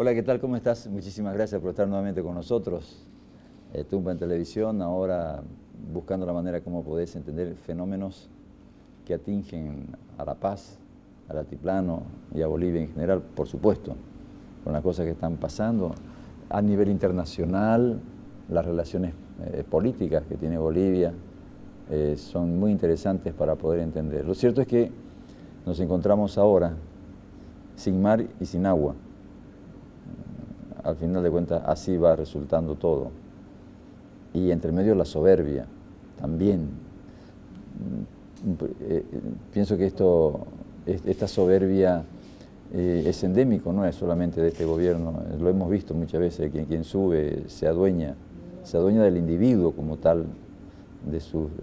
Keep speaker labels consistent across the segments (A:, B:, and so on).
A: Hola, ¿qué tal? ¿Cómo estás? Muchísimas gracias por estar nuevamente con nosotros. Tumba en televisión, ahora buscando la manera como podés entender fenómenos que atingen a La Paz, al altiplano y a Bolivia en general, por supuesto, con las cosas que están pasando a nivel internacional, las relaciones políticas que tiene Bolivia son muy interesantes para poder entender. Lo cierto es que nos encontramos ahora sin mar y sin agua. Al final de cuentas así va resultando todo. Y entre medio la soberbia también. Pienso que esta soberbia es endémico, no es solamente de este gobierno, lo hemos visto muchas veces, quien sube se adueña del individuo como tal,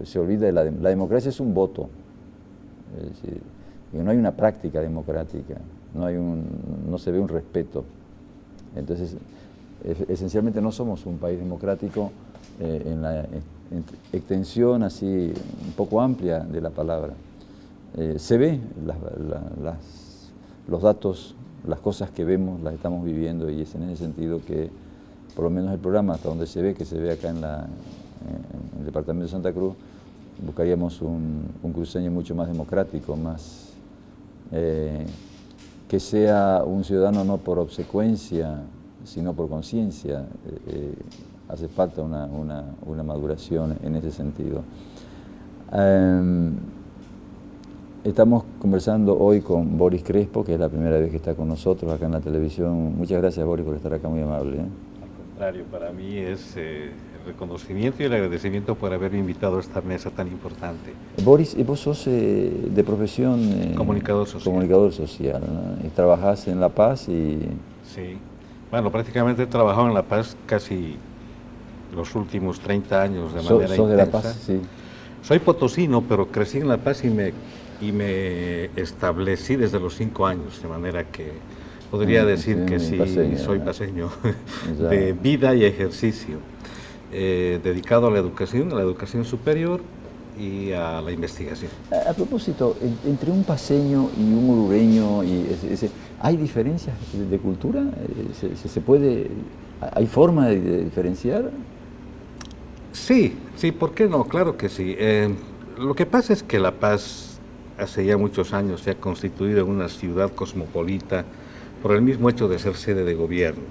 A: se olvida de la democracia es un voto, es decir, no hay una práctica democrática, no se ve un respeto. Entonces, esencialmente no somos un país democrático en la extensión así un poco amplia de la palabra. Se ve los datos, las cosas que vemos, las estamos viviendo, y es en ese sentido que, por lo menos el programa, hasta donde se ve, que se ve acá en el departamento de Santa Cruz, buscaríamos un cruceño mucho más democrático, más que sea un ciudadano no por obsecuencia, sino por conciencia. Hace falta una maduración en ese sentido. Estamos conversando hoy con Boris Crespo, que es la primera vez que está con nosotros acá en la televisión. Muchas gracias, Boris, por estar acá, muy amable.
B: Al contrario, para mí es el reconocimiento y el agradecimiento por haberme invitado a esta mesa tan importante.
A: Boris, vos sos de profesión
B: comunicador social.
A: Comunicador social, ¿no? Y trabajás en La Paz y...
B: Sí, bueno, prácticamente he trabajado en La Paz casi los últimos 30 años de manera intensa.
A: ¿Sos de La Paz? Sí.
B: Soy potosino, pero crecí en La Paz y me establecí desde los 5 años, de manera que podría decir que sí, paseño, soy paseño de vida y ejercicio, dedicado a la educación superior y a la investigación.
A: A propósito, entre un paseño y un urugueño, ¿hay diferencias de cultura? ¿Se puede, hay forma de diferenciar?
B: Sí, ¿por qué no? Claro que sí. Lo que pasa es que La Paz hace ya muchos años se ha constituido en una ciudad cosmopolita por el mismo hecho de ser sede de gobierno.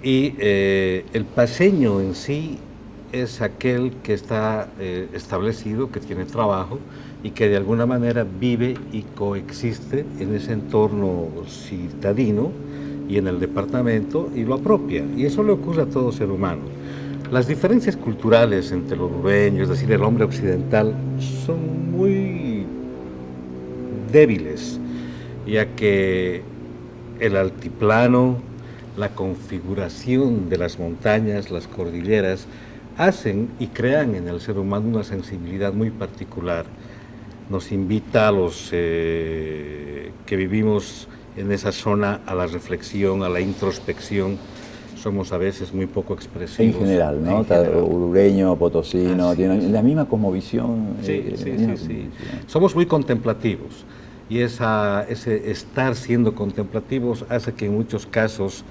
B: Y el paseño en sí es aquel que está establecido, que tiene trabajo y que de alguna manera vive y coexiste en ese entorno citadino y en el departamento y lo apropia. Y eso le ocurre a todo ser humano. Las diferencias culturales entre los urugueños, es decir, el hombre occidental, son muy débiles, ya que el altiplano, la configuración de las montañas, las cordilleras, hacen y crean en el ser humano una sensibilidad muy particular. Nos invita a los que vivimos en esa zona a la reflexión, a la introspección. Somos a veces muy poco expresivos.
A: En general, ¿no? Urugueño, potosino, tienen la misma cosmovisión.
B: Sí. Somos muy contemplativos y ese estar siendo contemplativos hace que en muchos casos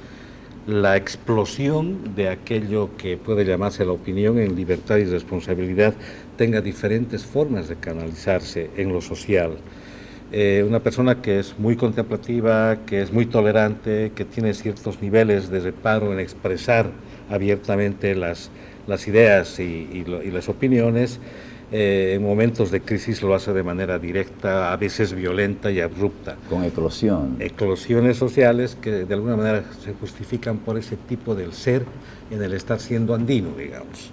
B: la explosión de aquello que puede llamarse la opinión en libertad y responsabilidad tenga diferentes formas de canalizarse en lo social. Una persona que es muy contemplativa, que es muy tolerante, que tiene ciertos niveles de reparo en expresar abiertamente las ideas y las opiniones, en momentos de crisis lo hace de manera directa, a veces violenta y abrupta.
A: Con eclosión.
B: Eclosiones sociales que de alguna manera se justifican por ese tipo del ser en el estar siendo andino, digamos.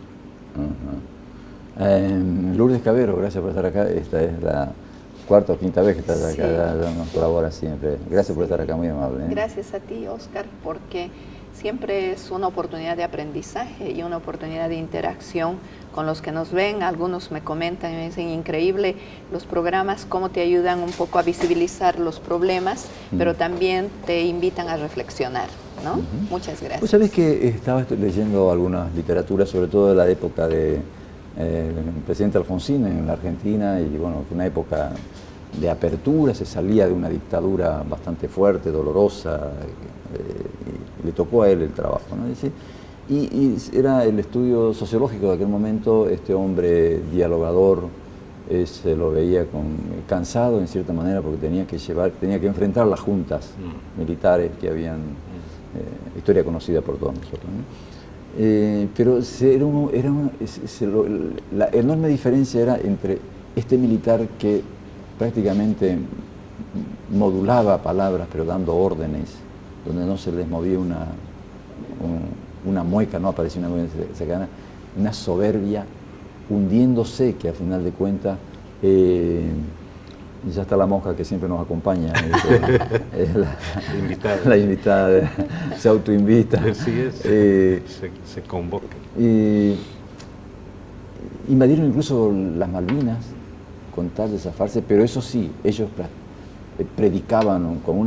A: Lourdes Cabero, gracias por estar acá. Esta es la cuarta o quinta vez que estás acá, ya nos colabora siempre. Gracias por estar acá, muy amable.
C: Gracias a ti, Oscar, porque siempre es una oportunidad de aprendizaje y una oportunidad de interacción con los que nos ven. Algunos me comentan y me dicen, increíble los programas, cómo te ayudan un poco a visibilizar los problemas, pero también te invitan a reflexionar, ¿no? Muchas gracias.
A: Pues sabés que estaba leyendo algunas literaturas, sobre todo de la época de presidente Alfonsín en la Argentina, y bueno, fue una época de apertura, se salía de una dictadura bastante fuerte, dolorosa, le tocó a él el trabajo, ¿no? Y era el estudio sociológico de aquel momento. Este hombre dialogador se lo veía cansado en cierta manera, porque tenía que enfrentar las juntas militares que habían, historia conocida por todos nosotros, ¿no? Pero la enorme diferencia era entre este militar que prácticamente modulaba palabras, pero dando órdenes, donde no se les movía una mueca, no aparecía una mueca cercana, una soberbia hundiéndose, que a final de cuentas, ya está la mosca que siempre nos acompaña, la invitada, se autoinvita.
B: Así es, se convoca.
A: Invadieron incluso las Malvinas con tal de zafarse, pero eso sí, ellos predicaban con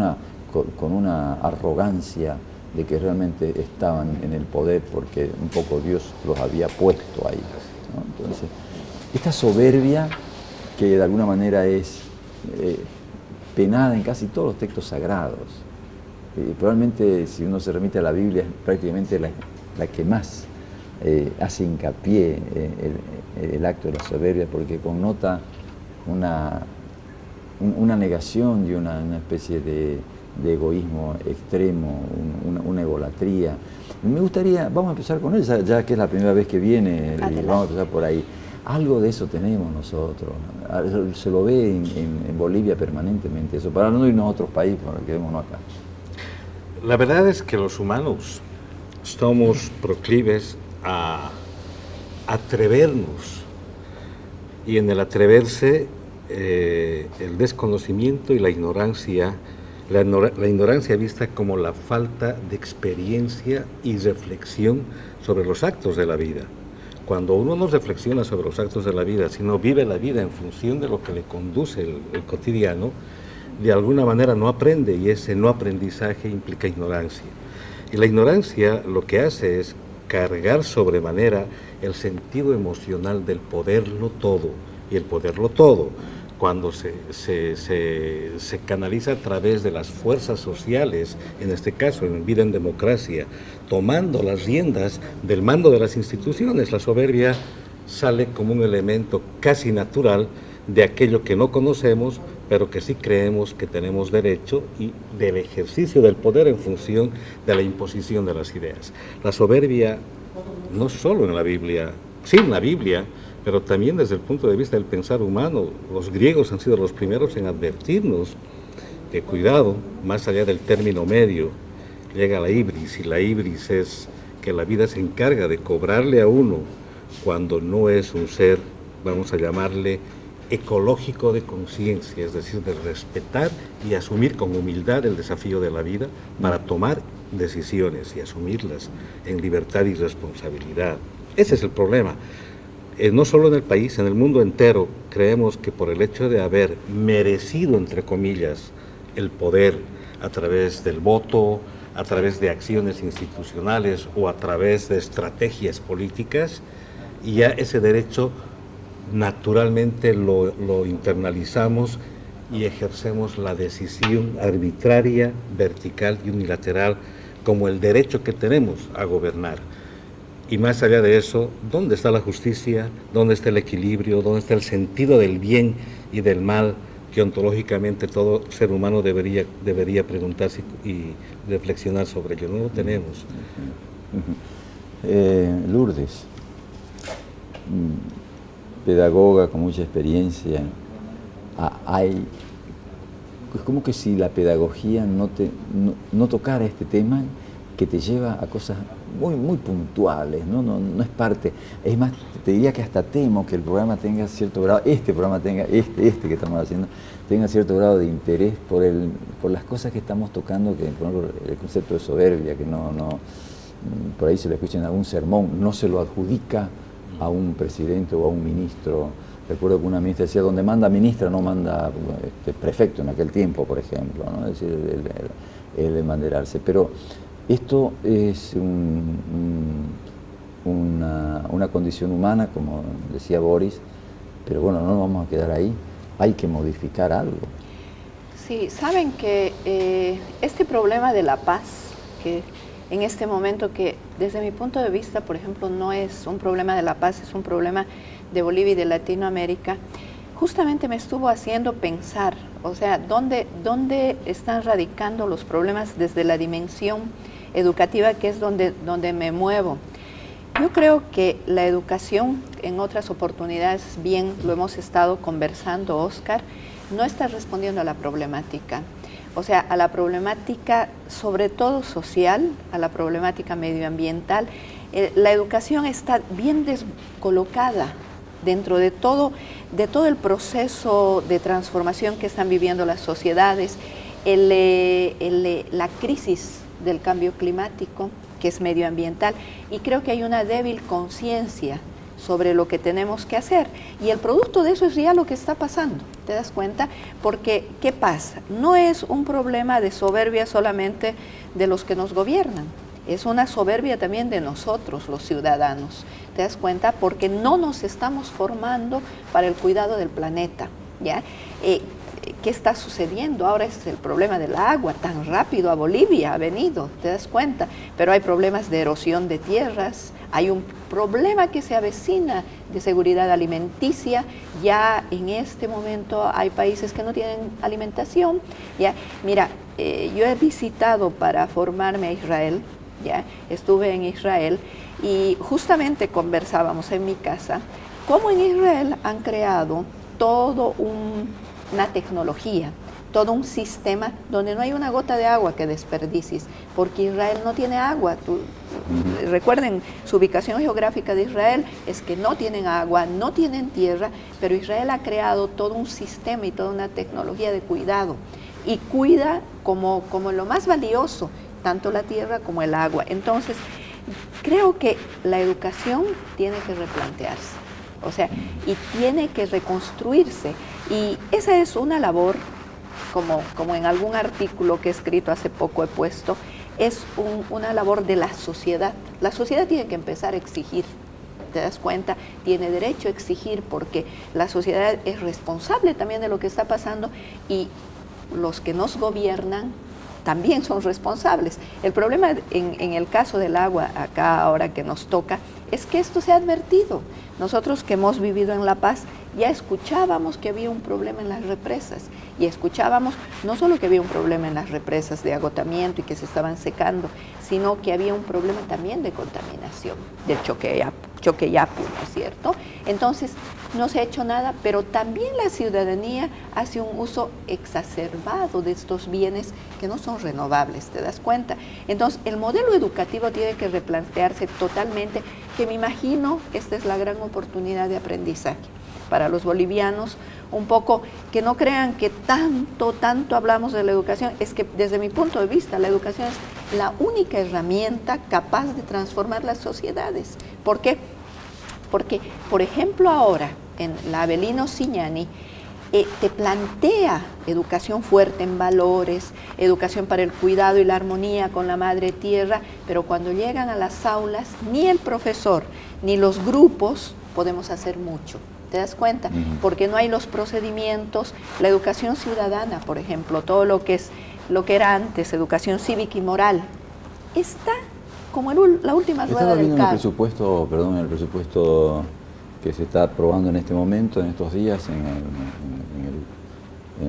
A: una arrogancia de que realmente estaban en el poder porque un poco Dios los había puesto ahí, ¿no? Entonces, esta soberbia que de alguna manera es penada en casi todos los textos sagrados, probablemente si uno se remite a la Biblia es prácticamente la que más hace hincapié el acto de la soberbia, porque connota una negación y una especie de egoísmo extremo, una egolatría. Me gustaría, vamos a empezar con él, ya que es la primera vez que viene, y vamos a empezar por ahí. Algo de eso tenemos nosotros, se lo ve en Bolivia permanentemente, eso, para no irnos a otros países, para que quedémonos acá.
B: La verdad es que los humanos somos proclives a atrevernos, y en el atreverse, el desconocimiento y la ignorancia vista como la falta de experiencia y reflexión sobre los actos de la vida. Cuando uno no reflexiona sobre los actos de la vida, sino vive la vida en función de lo que le conduce el cotidiano, de alguna manera no aprende, y ese no aprendizaje implica ignorancia. Y la ignorancia lo que hace es cargar sobremanera el sentido emocional del poderlo todo. Y el poderlo todo, cuando se canaliza a través de las fuerzas sociales, en este caso en vida en democracia, tomando las riendas del mando de las instituciones, la soberbia sale como un elemento casi natural de aquello que no conocemos, pero que sí creemos que tenemos derecho, y del ejercicio del poder en función de la imposición de las ideas. La soberbia, no solo en la Biblia, sí en la Biblia, pero también desde el punto de vista del pensar humano. Los griegos han sido los primeros en advertirnos que cuidado, más allá del término medio, llega la ibris, y la ibris es que la vida se encarga de cobrarle a uno cuando no es un ser, vamos a llamarle, ecológico de conciencia, es decir, de respetar y asumir con humildad el desafío de la vida para tomar decisiones y asumirlas en libertad y responsabilidad. Ese es el problema. No solo en el país, en el mundo entero, creemos que por el hecho de haber merecido, entre comillas, el poder a través del voto, a través de acciones institucionales o a través de estrategias políticas, y ya ese derecho naturalmente lo internalizamos y ejercemos la decisión arbitraria, vertical y unilateral como el derecho que tenemos a gobernar. Y más allá de eso, ¿dónde está la justicia? ¿Dónde está el equilibrio? ¿Dónde está el sentido del bien y del mal que ontológicamente todo ser humano debería preguntarse y reflexionar sobre ello? No lo tenemos.
A: Lourdes, pedagoga con mucha experiencia, es como que si la pedagogía no tocara este tema, que te lleva a cosas muy puntuales, no es parte. Es más, te diría que hasta temo que el programa tenga cierto grado, este programa tenga, este que estamos haciendo, tenga cierto grado de interés por las cosas que estamos tocando, que por ejemplo el concepto de soberbia, que por ahí se lo escucha en algún sermón, no se lo adjudica a un presidente o a un ministro. Recuerdo que una ministra decía, donde manda ministra no manda prefecto en aquel tiempo, por ejemplo, ¿no? Es decir, el embanderarse. Pero esto es una condición humana, como decía Boris, pero bueno, no nos vamos a quedar ahí, hay que modificar algo.
C: Sí, saben que este problema de la paz, que en este momento que desde mi punto de vista, por ejemplo, no es un problema de La Paz, es un problema de Bolivia y de Latinoamérica, justamente me estuvo haciendo pensar, o sea, ¿dónde están radicando los problemas desde la dimensión educativa, que es donde me muevo? Yo creo que la educación, en otras oportunidades, bien lo hemos estado conversando, Oscar, no está respondiendo a la problemática. O sea, a la problemática sobre todo social, a la problemática medioambiental. La educación está bien descolocada dentro de todo el proceso de transformación que están viviendo las sociedades, la crisis del cambio climático, que es medioambiental, y creo que hay una débil conciencia sobre lo que tenemos que hacer, y el producto de eso es ya lo que está pasando, ¿te das cuenta? Porque, ¿qué pasa? No es un problema de soberbia solamente de los que nos gobiernan, es una soberbia también de nosotros, los ciudadanos, ¿te das cuenta? Porque no nos estamos formando para el cuidado del planeta, ¿ya? ¿Qué está sucediendo? Ahora es el problema del agua, tan rápido a Bolivia ha venido, ¿te das cuenta? Pero hay problemas de erosión de tierras, hay un problema que se avecina de seguridad alimenticia, ya en este momento hay países que no tienen alimentación, ¿ya? Mira, yo he visitado para formarme a Israel, ¿ya? Estuve en Israel y justamente conversábamos en mi casa cómo en Israel han creado todo una tecnología, todo un sistema donde no hay una gota de agua que desperdicies, porque Israel no tiene agua. Recuerden, su ubicación geográfica de Israel es que no tienen agua, no tienen tierra, pero Israel ha creado todo un sistema y toda una tecnología de cuidado, y cuida como lo más valioso, tanto la tierra como el agua. Entonces, creo que la educación tiene que replantearse, o sea, y tiene que reconstruirse. Y esa es una labor, como en algún artículo que he escrito hace poco he puesto, es una labor de la sociedad. La sociedad tiene que empezar a exigir, ¿te das cuenta? Tiene derecho a exigir, porque la sociedad es responsable también de lo que está pasando, y los que nos gobiernan también son responsables. El problema en el caso del agua, acá ahora que nos toca, es que esto se ha advertido. Nosotros que hemos vivido en La Paz ya escuchábamos que había un problema en las represas, y escuchábamos no solo que había un problema en las represas de agotamiento y que se estaban secando, sino que había un problema también de contaminación, del Choqueyapu, ¿no es cierto? Entonces, no se ha hecho nada, pero también la ciudadanía hace un uso exacerbado de estos bienes que no son renovables, ¿te das cuenta? Entonces, el modelo educativo tiene que replantearse totalmente, que me imagino esta es la gran oportunidad de aprendizaje para los bolivianos, un poco que no crean que tanto hablamos de la educación. Es que desde mi punto de vista la educación es la única herramienta capaz de transformar las sociedades. ¿Por qué? Porque, por ejemplo, ahora en la Avelino Cignani te plantea educación fuerte en valores, educación para el cuidado y la armonía con la madre tierra, pero cuando llegan a las aulas, ni el profesor ni los grupos podemos hacer mucho. ¿Te das cuenta? Porque no hay los procedimientos, la educación ciudadana, por ejemplo, todo lo que era antes, educación cívica y moral, está como la última rueda del carro.
A: El presupuesto que se está aprobando en este momento, en estos días, en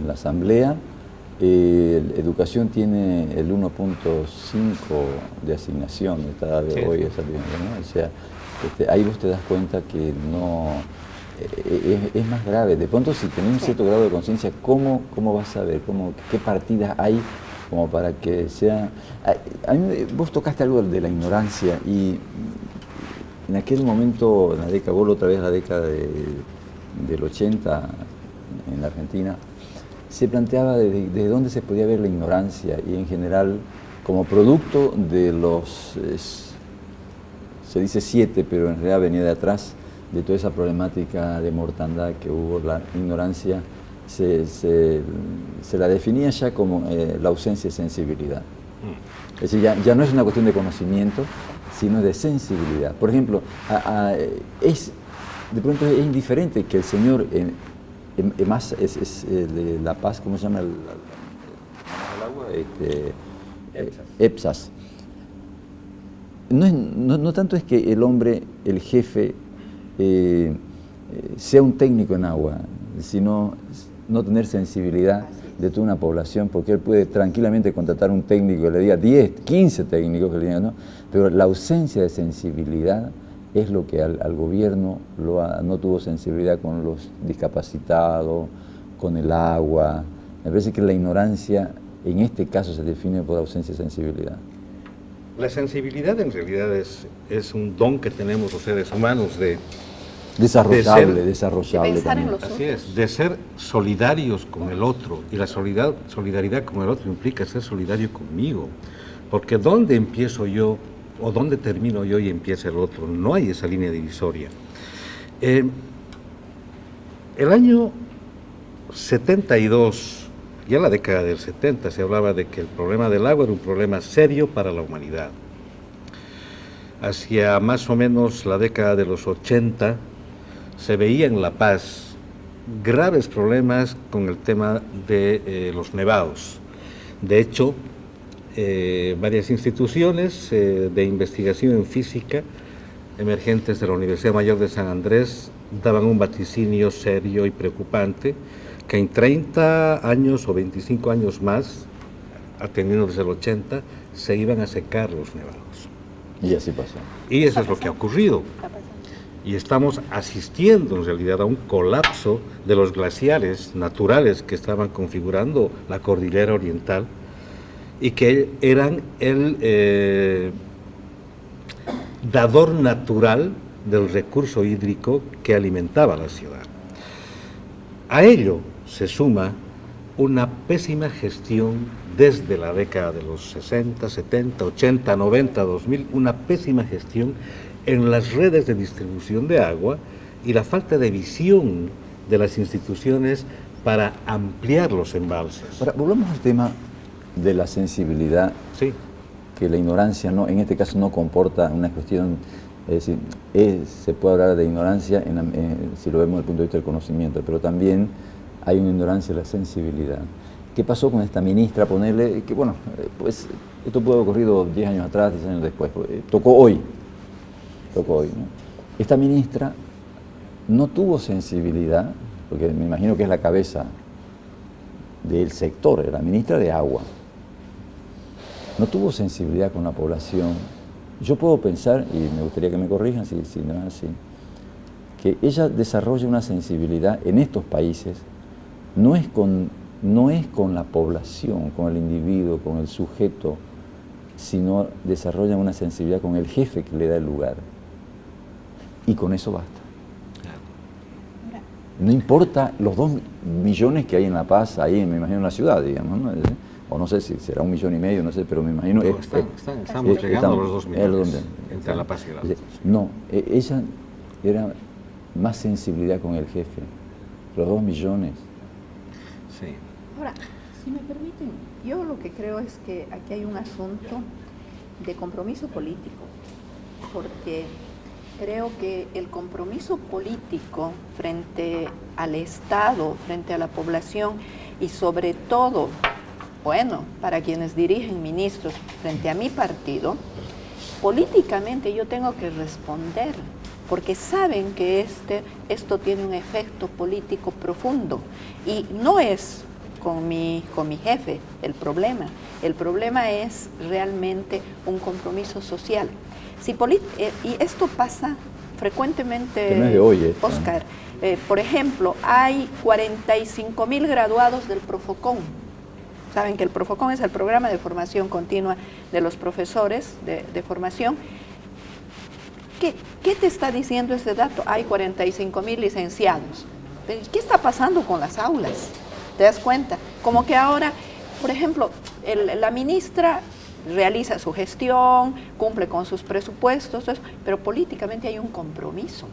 A: la Asamblea. Educación tiene el 1.5 de asignación, está de hoy, ¿no? O sea, ahí vos te das cuenta que no... Es más grave. De pronto, si tenés un cierto grado de conciencia, ¿cómo vas a ver? ¿Qué partidas hay como para que sea...? Vos tocaste algo de la ignorancia, y en aquel momento, vos otra vez la década del 80 en la Argentina, se planteaba desde dónde se podía ver la ignorancia, y en general como producto de los, se dice 7, pero en realidad venía de atrás, de toda esa problemática de mortandad que hubo, la ignorancia se la definía ya como la ausencia de sensibilidad. Es decir, ya no es una cuestión de conocimiento, sino de sensibilidad. Por ejemplo, de pronto es indiferente que el señor, más es de La Paz, ¿cómo se llama el agua? EPSAS. no tanto es que el hombre, el jefe, sea un técnico en agua, sino no tener sensibilidad de toda una población, porque él puede tranquilamente contratar un técnico que le diga 10, 15 técnicos que le digan, ¿no? Pero la ausencia de sensibilidad es lo que al gobierno no tuvo sensibilidad con los discapacitados, con el agua. Me parece que la ignorancia en este caso se define por ausencia de sensibilidad.
B: La sensibilidad en realidad es un don que tenemos los seres humanos de
A: Desarrollable
C: de pensar
A: también.
C: en los
B: Así es, de ser solidarios con el otro. Y la solidaridad con el otro implica ser solidario conmigo. Porque ¿dónde empiezo yo o dónde termino yo y empieza el otro? No hay esa línea divisoria. El año 72, ya en la década del 70, se hablaba de que el problema del agua era un problema serio para la humanidad. Hacia más o menos la década de los 80, se veía en La Paz graves problemas con el tema de los nevados. De hecho, varias instituciones de investigación en física emergentes de la Universidad Mayor de San Andrés daban un vaticinio serio y preocupante que en 30 años o 25 años más, atendiendo desde el 80, se iban a secar los nevados.
A: Y así pasó.
B: Y eso es lo que ha ocurrido. Y estamos asistiendo en realidad a un colapso de los glaciares naturales que estaban configurando la cordillera oriental y que eran el dador natural del recurso hídrico que alimentaba la ciudad. A ello se suma una pésima gestión desde la década de los 60, 70, 80, 90, 2000, una pésima gestión en las redes de distribución de agua y la falta de visión de las instituciones para ampliar los embalses.
A: Ahora, volvamos al tema de la sensibilidad,
B: Sí.
A: que la ignorancia en este caso no comporta una cuestión, es decir, se puede hablar de ignorancia si lo vemos desde el punto de vista del conocimiento, pero también hay una ignorancia de la sensibilidad. ¿Qué pasó con esta ministra? Ponerle, que bueno, pues esto puede haber ocurrido 10 años atrás, 10 años después, tocó hoy, ¿no? Esta ministra no tuvo sensibilidad, porque me imagino que es la cabeza del sector, la ministra de Agua. No tuvo sensibilidad con la población. Yo puedo pensar, y me gustaría que me corrijan si no es así, que ella desarrolla una sensibilidad en estos países, no es con la población, con el individuo, con el sujeto, sino desarrolla una sensibilidad con el jefe que le da el lugar. Y con eso basta. No importa los 2 millones que hay en La Paz, ahí me imagino en la ciudad, digamos, ¿no? O no sé si será 1,5 millones, no sé, pero me imagino...
B: No, estamos llegando a los 2 millones entre La Paz y La Paz.
A: No, ella era más sensibilidad con el jefe, los 2 millones.
B: Sí.
C: Ahora, si me permiten, yo lo que creo es que aquí hay un asunto de compromiso político, porque creo que el compromiso político frente al Estado, frente a la población y sobre todo, bueno, para quienes dirigen ministros frente a mi partido, políticamente yo tengo que responder, porque saben que esto tiene un efecto político profundo y no es con mi jefe el problema es realmente un compromiso social. Y esto pasa frecuentemente,
A: que no es de hoy,
C: Oscar. Por ejemplo, hay 45,000 graduados del Profocon. Saben que el Profocon es el programa de formación continua de los profesores de formación. ¿Qué te está diciendo ese dato? Hay 45,000 licenciados. ¿Qué está pasando con las aulas? ¿Te das cuenta? Como que ahora, por ejemplo, la ministra realiza su gestión, cumple con sus presupuestos, pero políticamente hay un compromiso.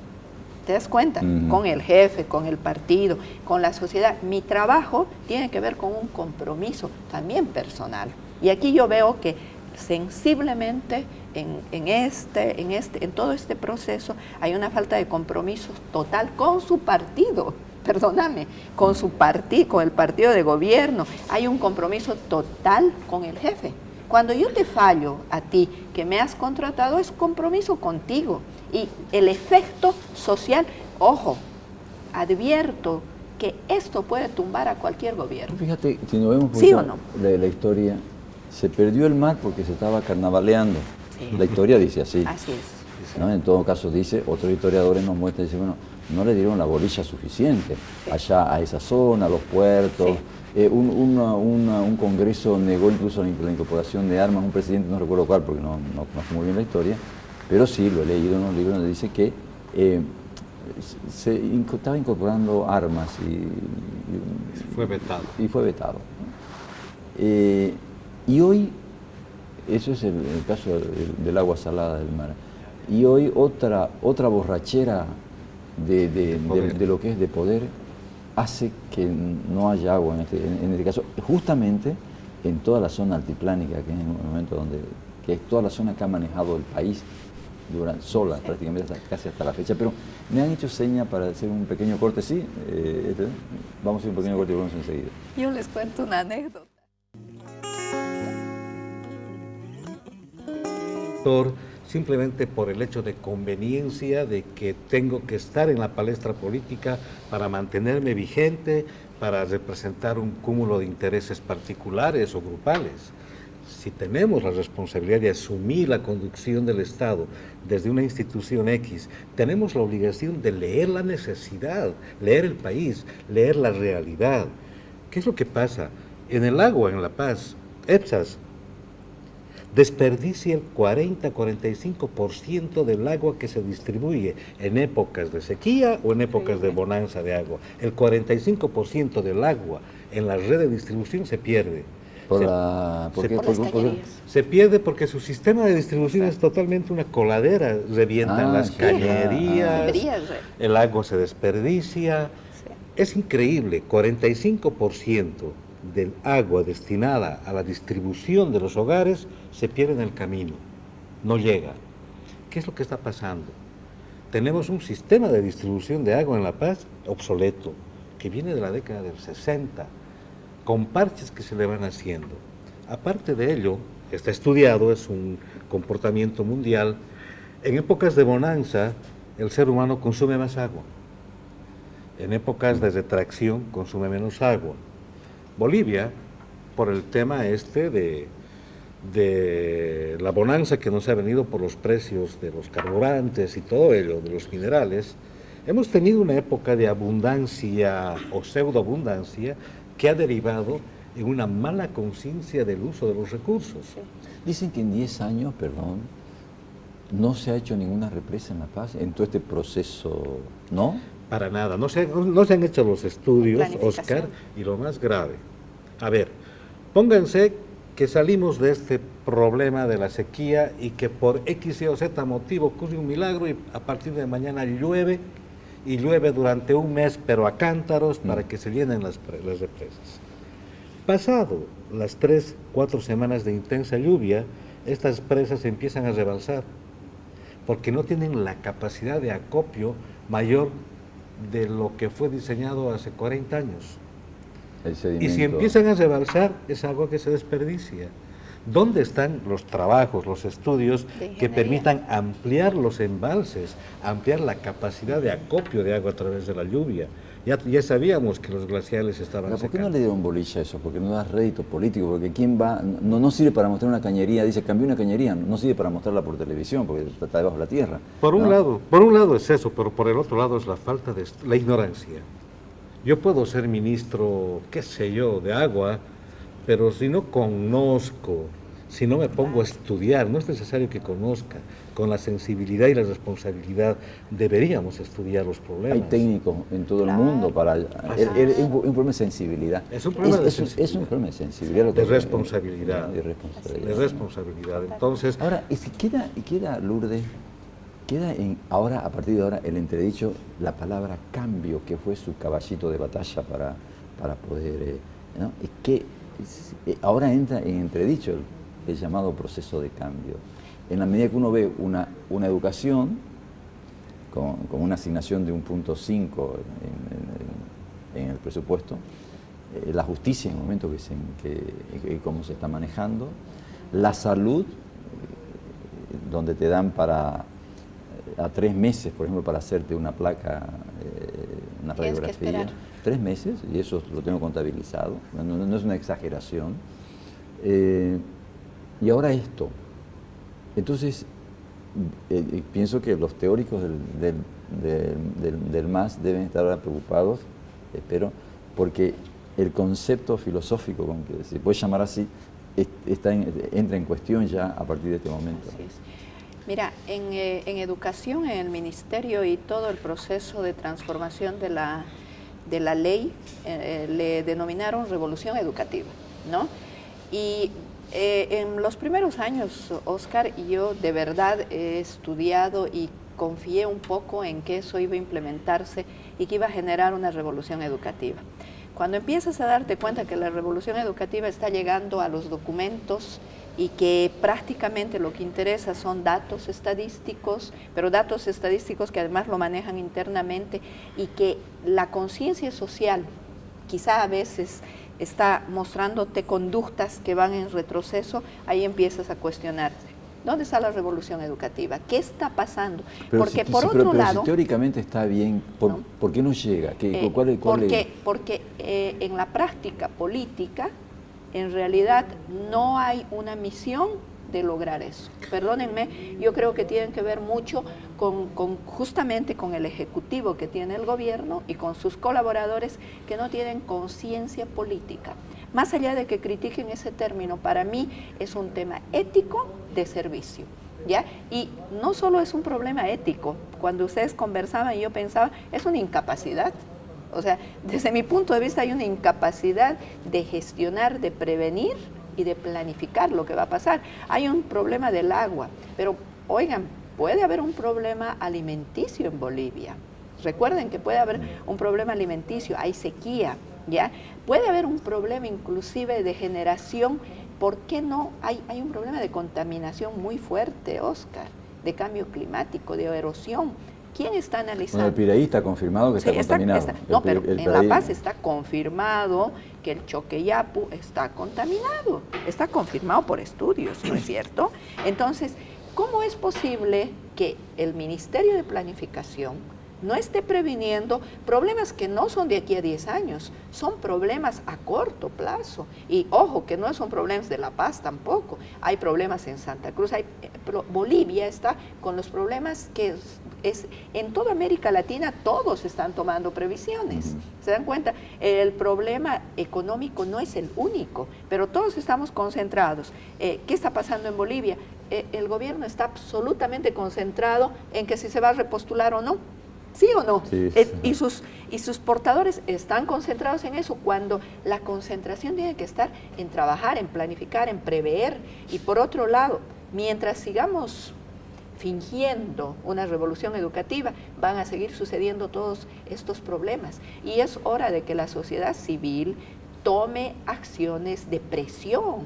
C: ¿Te das cuenta? Con el jefe, con el partido, con la sociedad. Mi trabajo tiene que ver con un compromiso también personal. Y aquí yo veo que sensiblemente en todo este proceso hay una falta de compromiso total con su partido. Perdóname, con el partido de gobierno. Hay un compromiso total con el jefe. Cuando yo te fallo a ti, que me has contratado, es compromiso contigo. Y el efecto social, ojo, advierto que esto puede tumbar a cualquier gobierno.
A: Fíjate, si nos vemos
C: ¿Sí o no?
A: la historia, se perdió el mar porque se estaba carnavaleando.
C: Sí.
A: La historia dice así.
C: Así es.
A: ¿No? En todo caso dice, otros historiadores nos muestran, dicen, bueno, no le dieron la bolilla suficiente allá a esa zona, a los puertos.
C: Sí.
A: Un congreso negó incluso la incorporación de armas, un presidente, no recuerdo cuál porque no conozco muy bien la historia, pero sí lo he leído en unos libros donde dice que estaba incorporando armas
B: Fue vetado.
A: Y fue vetado. ¿No? Y hoy, eso es el caso del agua salada del mar, y hoy otra borrachera de lo que es de poder hace que no haya agua en este caso, justamente en toda la zona altiplánica, que es en el momento que es toda la zona que ha manejado el país sola prácticamente casi hasta la fecha, pero me han hecho seña para hacer un pequeño corte, sí, vamos a hacer un pequeño corte y volvemos enseguida.
C: Yo les cuento una anécdota.
B: Simplemente por el hecho de conveniencia de que tengo que estar en la palestra política para mantenerme vigente, para representar un cúmulo de intereses particulares o grupales. Si tenemos la responsabilidad de asumir la conducción del Estado desde una institución X, tenemos la obligación de leer la necesidad, leer el país, leer la realidad. ¿Qué es lo que pasa? En el agua, en La Paz, EPSAS desperdicia el 40-45% del agua que se distribuye en épocas de sequía o en épocas de bonanza de agua. El 45% del agua en la red de distribución se pierde. Se pierde porque su sistema de distribución es totalmente una coladera, revientan las cañerías, el agua se desperdicia. Es increíble, 45% del agua destinada a la distribución de los hogares se pierde en el camino, no llega. ¿Qué es lo que está pasando? Tenemos un sistema de distribución de agua en La Paz obsoleto, que viene de la década del 60, con parches que se le van haciendo. Aparte de ello, está estudiado, es un comportamiento mundial, en épocas de bonanza el ser humano consume más agua, en épocas de retracción consume menos agua. Bolivia, por el tema de la bonanza que nos ha venido por los precios de los carburantes y todo ello, de los minerales, hemos tenido una época de abundancia o pseudoabundancia que ha derivado en una mala conciencia del uso de los recursos.
A: Dicen que en 10 años, no se ha hecho ninguna represa en La Paz, en todo este proceso, ¿no?
B: Para nada, no se han hecho los estudios, Oscar, y lo más grave. A ver, pónganse que salimos de este problema de la sequía y que por X, Y o Z motivo ocurre un milagro y a partir de mañana llueve, y llueve durante un mes, pero a cántaros, para que se llenen las represas. Pasado las 3-4 semanas de intensa lluvia, estas presas empiezan a rebalsar, porque no tienen la capacidad de acopio mayor de lo que fue diseñado hace 40 años. Y si empiezan a rebalsar, es agua que se desperdicia. ¿Dónde están los trabajos, los estudios que permitan ampliar los embalses, ampliar la capacidad de acopio de agua a través de la lluvia? Ya sabíamos que los glaciales estaban secando.
A: ¿Por qué no le dieron bolilla a eso? Porque no da rédito político, porque ¿quién va? No sirve para mostrar una cañería, dice, cambió una cañería, no sirve para mostrarla por televisión, porque está debajo de la tierra.
B: Por un lado es eso, pero por el otro lado es la falta de la ignorancia. Yo puedo ser ministro, qué sé yo, de agua, pero si no conozco, si no me pongo a estudiar, no es necesario que conozca, con la sensibilidad y la responsabilidad deberíamos estudiar los problemas.
A: Hay técnicos en todo el mundo para... Es un problema de sensibilidad.
B: Es un problema de sensibilidad.
A: Es un problema de sensibilidad.
B: De responsabilidad.
A: De
B: responsabilidad. Entonces...
A: Ahora, queda Lourdes, ahora, a partir de ahora, el entredicho, la palabra cambio, que fue su caballito de batalla para poder... ¿no? Es que ahora entra en entredicho el llamado proceso de cambio. En la medida que uno ve una educación con una asignación de 1.5 en el presupuesto, la justicia en el momento que cómo se está manejando, La salud, donde te dan a 3 meses, por ejemplo, para hacerte una placa, una radiografía. 3 meses, y eso lo tengo contabilizado, no es una exageración. Y ahora esto. Entonces, pienso que los teóricos del MAS deben estar ahora preocupados, espero, porque el concepto filosófico, como que se puede llamar así, entra en cuestión ya a partir de este momento.
C: Así es. Mira, en educación, en el ministerio y todo el proceso de transformación de la ley, le denominaron revolución educativa, ¿no? Y en los primeros años, Oscar, yo de verdad he estudiado y confié un poco en que eso iba a implementarse y que iba a generar una revolución educativa. Cuando empiezas a darte cuenta que la revolución educativa está llegando a los documentos y que prácticamente lo que interesa son datos estadísticos, pero datos estadísticos que además lo manejan internamente, y que la conciencia social quizá a veces está mostrándote conductas que van en retroceso, ahí empiezas a cuestionarte. ¿Dónde está la revolución educativa? ¿Qué está pasando? Porque por otro lado...
A: si teóricamente está bien, ¿por qué no llega?
C: Porque en la práctica política, en realidad no hay una misión de lograr eso. Perdónenme, yo creo que tienen que ver mucho justamente con el ejecutivo que tiene el gobierno y con sus colaboradores que no tienen conciencia política. Más allá de que critiquen ese término, para mí es un tema ético de servicio, ¿ya? Y no solo es un problema ético. Cuando ustedes conversaban, yo pensaba, es una incapacidad. O sea, desde mi punto de vista hay una incapacidad de gestionar, de prevenir y de planificar lo que va a pasar. Hay un problema del agua, pero oigan, puede haber un problema alimenticio en Bolivia. Recuerden que puede haber un problema alimenticio, hay sequía, ¿ya? Puede haber un problema inclusive de generación. ¿Por qué no? Hay un problema de contaminación muy fuerte, Oscar, de cambio climático, de erosión. ¿Quién está analizando?
A: Bueno, el Piraí está confirmado que está contaminado.
C: No, pero en La Paz está confirmado que el Choqueyapu está contaminado. Está confirmado por estudios, ¿no es cierto? Entonces, ¿cómo es posible que el Ministerio de Planificación no esté previniendo problemas que no son de aquí a 10 años, son problemas a corto plazo? Y ojo, que no son problemas de La Paz tampoco, hay problemas en Santa Cruz, Bolivia está con los problemas que en toda América Latina todos están tomando previsiones. ¿Se dan cuenta? El problema económico no es el único, pero todos estamos concentrados. ¿Qué está pasando en Bolivia? El gobierno está absolutamente concentrado en que si se va a repostular o no. ¿Sí o no?
A: Sí.
C: Y sus portadores están concentrados en eso, cuando la concentración tiene que estar en trabajar, en planificar, en prever. Y por otro lado, mientras sigamos fingiendo una revolución educativa, van a seguir sucediendo todos estos problemas. Y es hora de que la sociedad civil tome acciones de presión.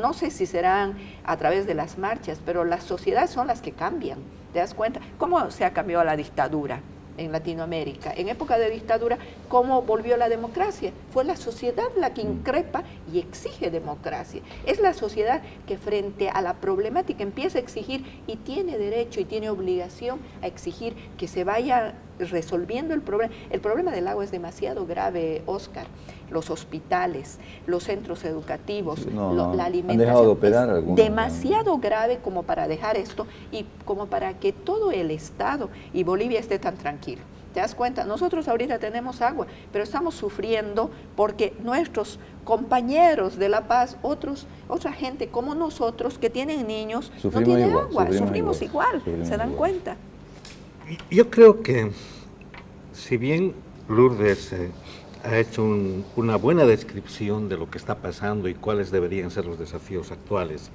C: No sé si serán a través de las marchas, pero las sociedades son las que cambian. ¿Te das cuenta? ¿Cómo se ha cambiado la dictadura en Latinoamérica? En época de dictadura, ¿cómo volvió la democracia? Fue la sociedad la que increpa y exige democracia. Es la sociedad que frente a la problemática empieza a exigir, y tiene derecho y tiene obligación a exigir que se vaya resolviendo el problema. El problema del agua es demasiado grave, Oscar. Los hospitales, los centros educativos, la alimentación,
A: han dejado de operar algunos,
C: demasiado grave como para dejar esto y como para que todo el Estado y Bolivia esté tan tranquilo. ¿Te das cuenta? Nosotros ahorita tenemos agua, pero estamos sufriendo porque nuestros compañeros de La Paz, otra gente como nosotros que tienen niños, no tienen agua, sufrimos igual. ¿Se dan cuenta?
B: Yo creo que, si bien Lourdes ha hecho una buena descripción de lo que está pasando y cuáles deberían ser los desafíos actuales,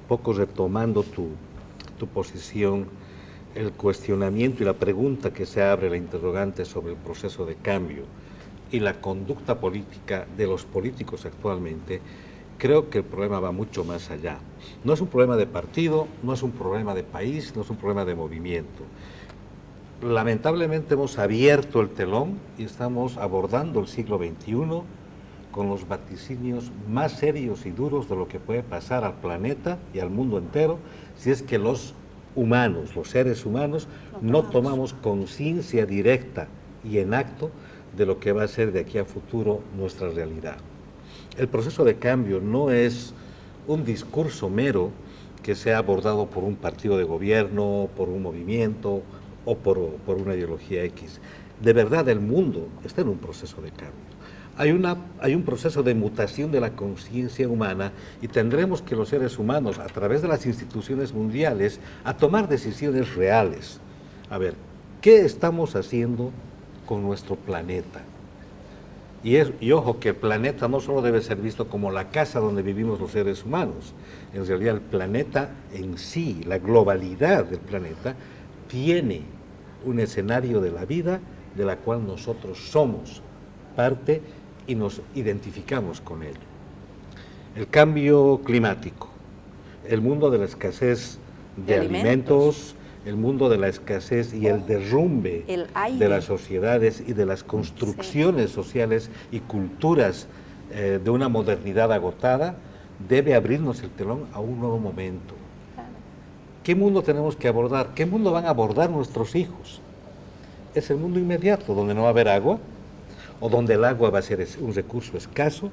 B: poco retomando tu posición, el cuestionamiento y la pregunta que se abre, la interrogante sobre el proceso de cambio y la conducta política de los políticos actualmente, creo que el problema va mucho más allá. No es un problema de partido, no es un problema de país, no es un problema de movimiento. Lamentablemente hemos abierto el telón y estamos abordando el siglo XXI con los vaticinios más serios y duros de lo que puede pasar al planeta y al mundo entero si es que los humanos, los seres humanos, no tomamos conciencia directa y en acto de lo que va a ser de aquí a futuro nuestra realidad. El proceso de cambio no es un discurso mero que sea abordado por un partido de gobierno, por un movimiento o por una ideología X. De verdad, el mundo está en un proceso de cambio. Hay un proceso de mutación de la conciencia humana y tendremos que los seres humanos, a través de las instituciones mundiales, a tomar decisiones reales. A ver, ¿qué estamos haciendo con nuestro planeta? Y ojo, que el planeta no solo debe ser visto como la casa donde vivimos los seres humanos. En realidad, el planeta en sí, la globalidad del planeta, tiene un escenario de la vida de la cual nosotros somos parte y nos identificamos con él. El cambio climático, el mundo de la escasez de alimentos, el mundo de la escasez y el derrumbe de las sociedades y de las construcciones sociales y culturas de una modernidad agotada, debe abrirnos el telón a un nuevo momento. ¿Qué mundo tenemos que abordar? ¿Qué mundo van a abordar nuestros hijos? Es el mundo inmediato, donde no va a haber agua, o donde el agua va a ser un recurso escaso,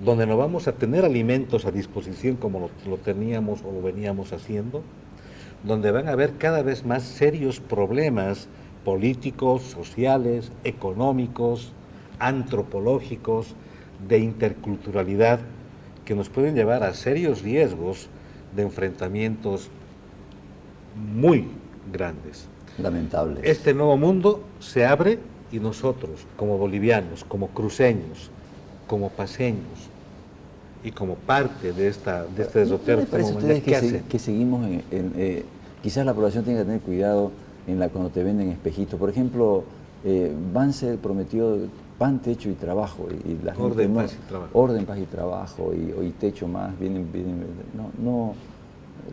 B: donde no vamos a tener alimentos a disposición como lo teníamos o lo veníamos haciendo, donde van a haber cada vez más serios problemas políticos, sociales, económicos, antropológicos, de interculturalidad, que nos pueden llevar a serios riesgos de enfrentamientos muy grandes.
A: Lamentables.
B: Este nuevo mundo se abre y nosotros, como bolivianos, como cruceños, como paseños y como parte de este derrotero,
A: ¿No parece a ustedes que seguimos quizás la población tenga que tener cuidado cuando te venden espejitos? Por ejemplo, Banzer prometió pan, techo y trabajo, y la gente
B: orden, paz y trabajo.
A: Orden, paz y trabajo, y techo más,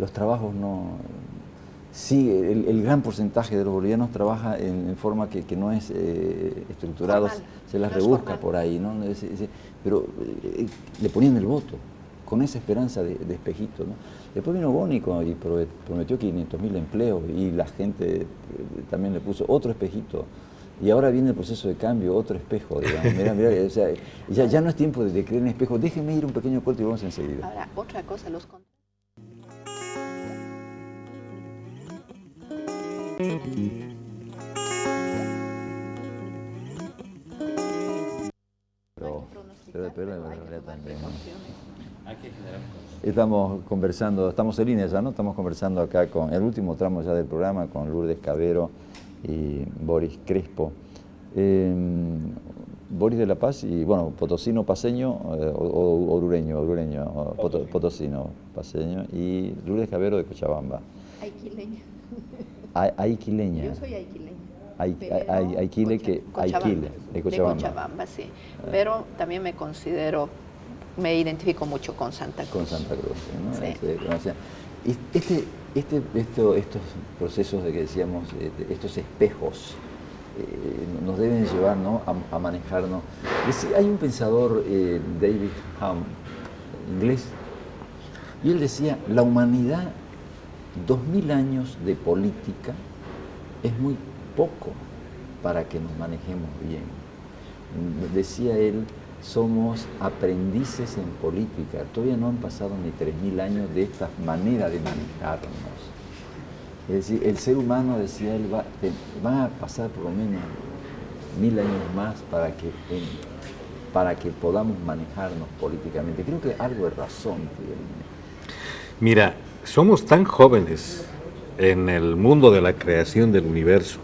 A: los trabajos no. Sí, el gran porcentaje de los bolivianos trabaja en forma que no es estructurado, se las rebusca por ahí, ¿no? Pero le ponían el voto, con esa esperanza de espejito, ¿no? Después vino Bónico y prometió 500.000 empleos, y la gente también le puso otro espejito. Y ahora viene el proceso de cambio, otro espejo, digamos. Mira, o sea, ya no es tiempo de creer en espejo. Déjenme ir un pequeño corte y vamos enseguida.
C: Ahora, otra cosa,
A: Estamos conversando, estamos en línea ya, ¿no? Estamos conversando acá con el último tramo ya del programa, con Lourdes Cavero y Boris Crespo. Boris de La Paz y, bueno, potosino, paseño o orureño, potosino, paseño, y Lourdes Cavero de Cochabamba.
C: Aiquileña.
A: Aiquileña.
C: Yo soy aiquileña.
A: Aiquile, de Cochabamba.
C: De Cochabamba, sí. Pero también me identifico mucho con Santa Cruz.
A: Con Santa Cruz, ¿no?
C: Sí.
A: Estos procesos de que decíamos, estos espejos, nos deben llevar, ¿no?, a manejarnos. Hay un pensador, David Hume, inglés, y él decía, la humanidad, 2000 años de política es muy poco para que nos manejemos bien. Decía él, somos aprendices en política, todavía no han pasado ni 3000 años de esta manera de manejarnos. Es decir, el ser humano, decía él, va a pasar por lo menos 1000 años más para que podamos manejarnos políticamente. Creo que algo de razón tiene.
B: Mira, somos tan jóvenes en el mundo de la creación del universo.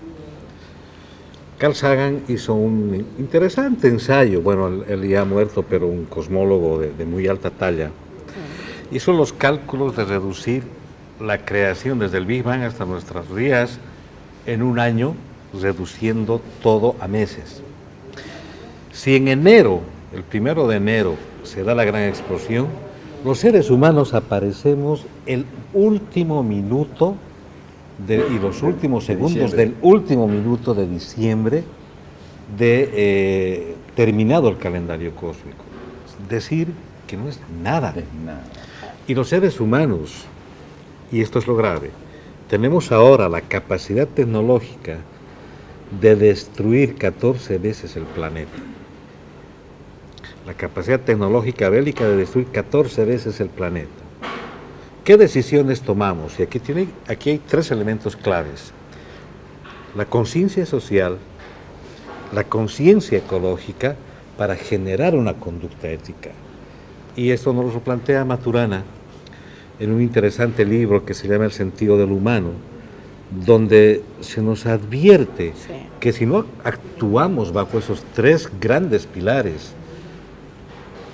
B: Carl Sagan hizo un interesante ensayo, bueno, él ya ha muerto, pero un cosmólogo de muy alta talla. Hizo los cálculos de reducir la creación desde el Big Bang hasta nuestros días en un año, reduciendo todo a meses. Si en enero, el 1 de enero, se da la gran explosión, los seres humanos aparecemos el último minuto y los últimos segundos del último minuto de diciembre de terminado el calendario cósmico. Es decir, que no es nada.
A: Es nada.
B: Y los seres humanos, y esto es lo grave, tenemos ahora la capacidad tecnológica de destruir 14 veces el planeta. La capacidad tecnológica bélica de destruir 14 veces el planeta. ¿Qué decisiones tomamos? Y aquí hay 3 elementos claves. La conciencia social, la conciencia ecológica para generar una conducta ética. Y esto nos lo plantea Maturana en un interesante libro que se llama El sentido del humano, donde se nos advierte que si no actuamos bajo esos 3 grandes pilares,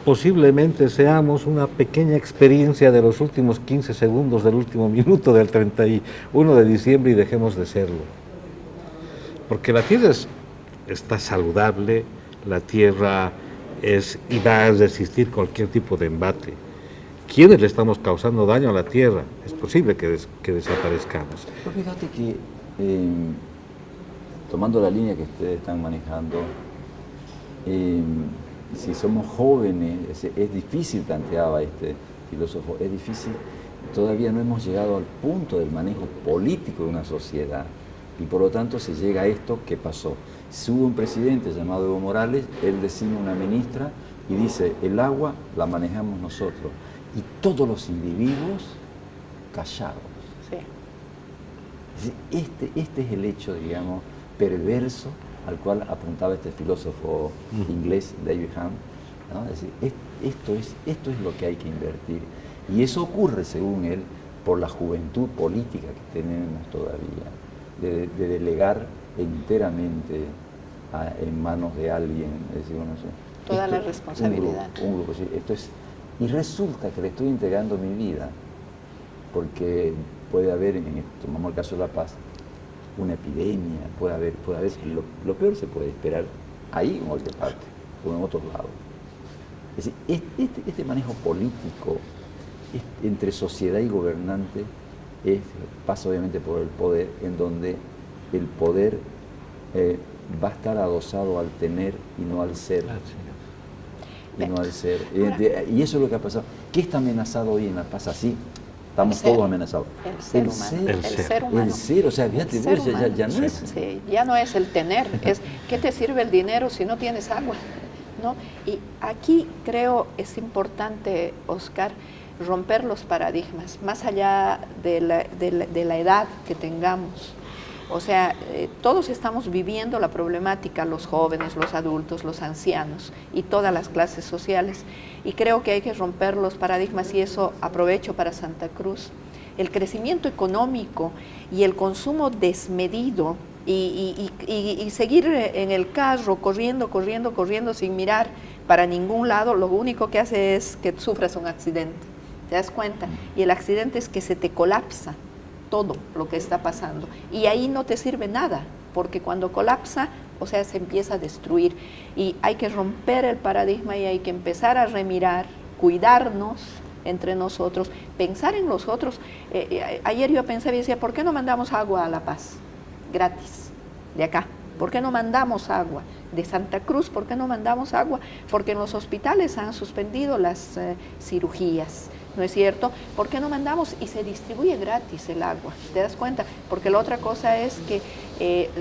B: posiblemente seamos una pequeña experiencia de los últimos 15 segundos del último minuto del 31 de diciembre y dejemos de serlo. Porque la Tierra está saludable, la Tierra y va a resistir cualquier tipo de embate. ¿Quiénes le estamos causando daño a la Tierra? Es posible que desaparezcamos.
A: Pero fíjate que, tomando la línea que ustedes están manejando, si somos jóvenes, es difícil, planteaba este filósofo, es difícil, todavía no hemos llegado al punto del manejo político de una sociedad. Y por lo tanto se llega a esto que pasó. Si hubo un presidente llamado Evo Morales, él designa una ministra y dice, el agua la manejamos nosotros. Y todos los individuos callados. Sí. Este es el hecho, digamos, perverso al cual apuntaba este filósofo inglés, David Hume, ¿no? Es decir, esto es lo que hay que invertir. Y eso ocurre, según él, por la juventud política que tenemos todavía, de delegar enteramente en manos de alguien, es decir, no sé,
C: toda la responsabilidad.
A: Un grupo, sí, y resulta que le estoy entregando mi vida, porque puede haber, tomamos el caso de La Paz, una epidemia, puede haber lo peor se puede esperar ahí en cualquier parte, o en otros lados. Es decir, este manejo político entre sociedad y gobernante pasa obviamente por el poder, en donde el poder va a estar adosado al tener y no al ser. Y no al ser. Y eso es lo que ha pasado. ¿Qué está amenazado hoy en La Paz? Así, estamos todos amenazados.
C: El ser humano.
A: El ser, o sea, fíjate, ya no es.
C: Sí, ya no es el tener, es ¿qué te sirve el dinero si no tienes agua? ¿No? Y aquí creo es importante, Oscar, romper los paradigmas, más allá de la edad que tengamos. O sea, todos estamos viviendo la problemática, los jóvenes, los adultos, los ancianos y todas las clases sociales. Y creo que hay que romper los paradigmas y eso aprovecho para Santa Cruz. El crecimiento económico y el consumo desmedido y seguir en el carro corriendo sin mirar para ningún lado, lo único que hace es que sufras un accidente. ¿Te das cuenta? Y el accidente es que se te colapsa todo lo que está pasando. Y ahí no te sirve nada, porque cuando colapsa, o sea, se empieza a destruir. Y hay que romper el paradigma y hay que empezar a remirar, cuidarnos entre nosotros, pensar en los otros. Ayer yo pensaba y decía, ¿por qué no mandamos agua a La Paz? Gratis, de acá. ¿Por qué no mandamos agua? De Santa Cruz, ¿por qué no mandamos agua? Porque en los hospitales han suspendido las cirugías, ¿no es cierto? ¿Por qué no mandamos? Y se distribuye gratis el agua, ¿te das cuenta? Porque la otra cosa es que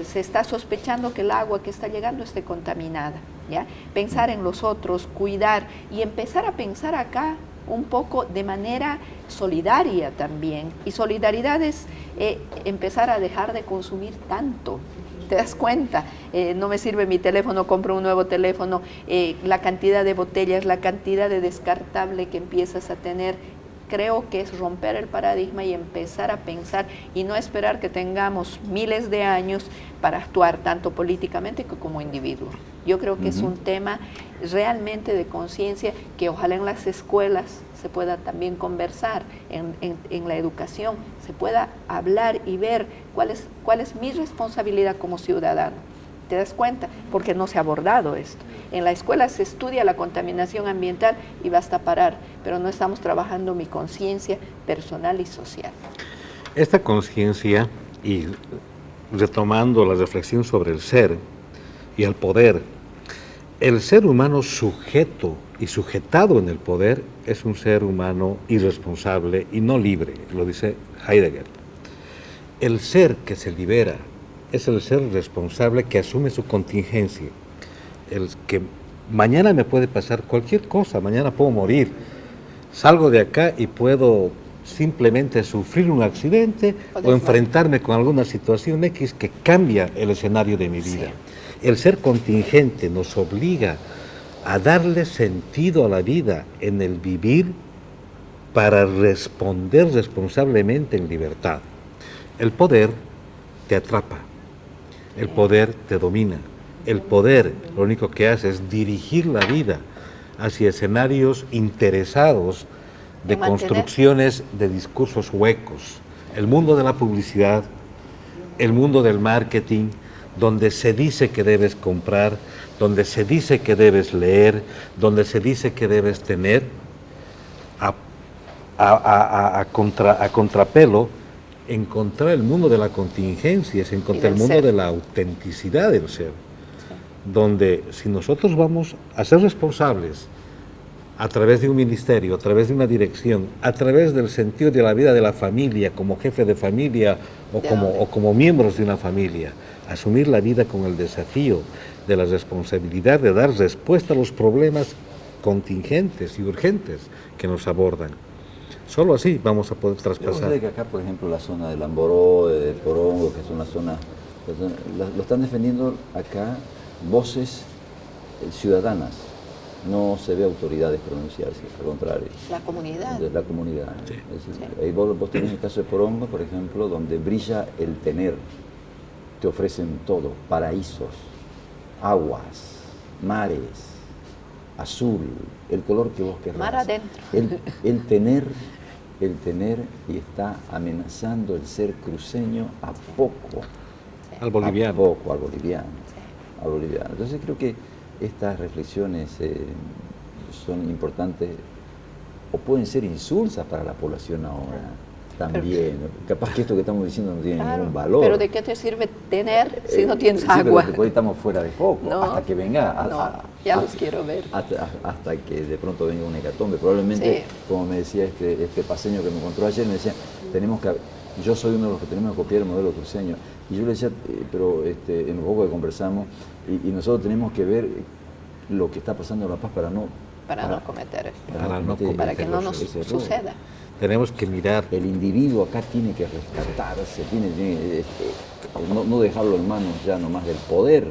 C: se está sospechando que el agua que está llegando esté contaminada, ¿ya? Pensar en los otros, cuidar y empezar a pensar acá un poco de manera solidaria también. Y solidaridad es empezar a dejar de consumir tanto. ¿Te das cuenta? No me sirve mi teléfono, compro un nuevo teléfono, la cantidad de botellas, la cantidad de descartable que empiezas a tener. Creo que es romper el paradigma y empezar a pensar y no esperar que tengamos miles de años para actuar tanto políticamente como individuo. Yo creo que es un tema realmente de conciencia que ojalá en las escuelas se pueda también conversar, en la educación se pueda hablar y ver cuál es mi responsabilidad como ciudadano. ¿Te das cuenta? Porque no se ha abordado esto. En la escuela se estudia la contaminación ambiental y basta parar, pero no estamos trabajando mi conciencia personal y social.
B: Esta conciencia, y retomando la reflexión sobre el ser y el poder, el ser humano sujeto y sujetado en el poder es un ser humano irresponsable y no libre, lo dice Heidegger. El ser que se libera es el ser responsable que asume su contingencia, el que mañana me puede pasar cualquier cosa, mañana puedo morir, salgo de acá y puedo simplemente sufrir un accidente o enfrentarme con alguna situación X que cambia el escenario de mi vida. Sí. El ser contingente nos obliga a darle sentido a la vida en el vivir para responder responsablemente en libertad. El poder te atrapa, el poder te domina, el poder lo único que hace es dirigir la vida hacia escenarios interesados de construcciones de discursos huecos. El mundo de la publicidad, el mundo del marketing, donde se dice que debes comprar, donde se dice que debes leer, donde se dice que debes tener, a contrapelo, encontrar el mundo de la contingencia, es encontrar el mundo de la autenticidad del ser, donde si nosotros vamos a ser responsables a través de un ministerio, a través de una dirección, a través del sentido de la vida de la familia, como jefe de familia o como miembros de una familia, asumir la vida con el desafío de la responsabilidad de dar respuesta a los problemas contingentes y urgentes que nos abordan. Solo así vamos a poder traspasar.
A: Que acá, por ejemplo, la zona del Amboró, de Porongo, que es una zona, lo están defendiendo acá voces ciudadanas. No se ve autoridades pronunciarse, al contrario.
C: La comunidad.
A: De la comunidad.
B: Sí.
A: Ahí vos tenés el caso de Porongo, por ejemplo, donde brilla el tener. Te ofrecen todo, paraísos, aguas, mares, azul, el color que vos querrás.
C: Mar adentro.
A: El tener y está amenazando el ser cruceño a poco.
B: Al boliviano.
A: A poco, al boliviano. Al boliviano. Entonces creo que estas reflexiones son importantes o pueden ser insulsas para la población ahora también. Capaz que esto que estamos diciendo no tiene ningún valor.
C: Pero ¿de qué te sirve tener si no tienes agua?
A: Pero después estamos fuera de foco,
C: no,
A: hasta que venga.
C: Ya los quiero ver.
A: Hasta que de pronto venga una hecatombe. Probablemente, como me decía este paseño que me encontró ayer, me decía, yo soy uno de los que tenemos que copiar el modelo cruceño. Y yo le decía, pero en un poco que conversamos, y nosotros tenemos que ver lo que está pasando en La Paz para no
C: cometer
A: para
C: que no nos suceda.
B: Tenemos que mirar.
A: El individuo acá tiene que rescatarse, no dejarlo en manos ya nomás del poder,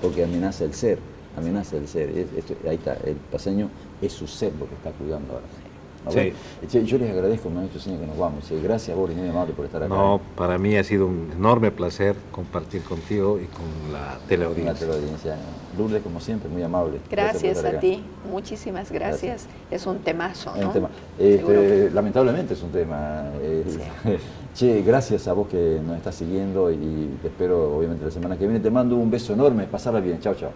A: porque amenaza el ser. Ahí está, el paseño es su ser lo que está cuidando ahora. Sí. Yo les agradezco, me han hecho señas que nos vamos. Gracias, Boris, muy amable por estar acá.
B: No, para mí ha sido un enorme placer compartir contigo y con la teleaudiencia.
A: Lourdes, como siempre, muy amable.
C: Gracias a ti, muchísimas gracias. Es un temazo, ¿no?
A: Lamentablemente es un tema. Che, gracias a vos que nos estás siguiendo y te espero, obviamente, la semana que viene. Te mando un beso enorme, pasarla bien. Chao, chao.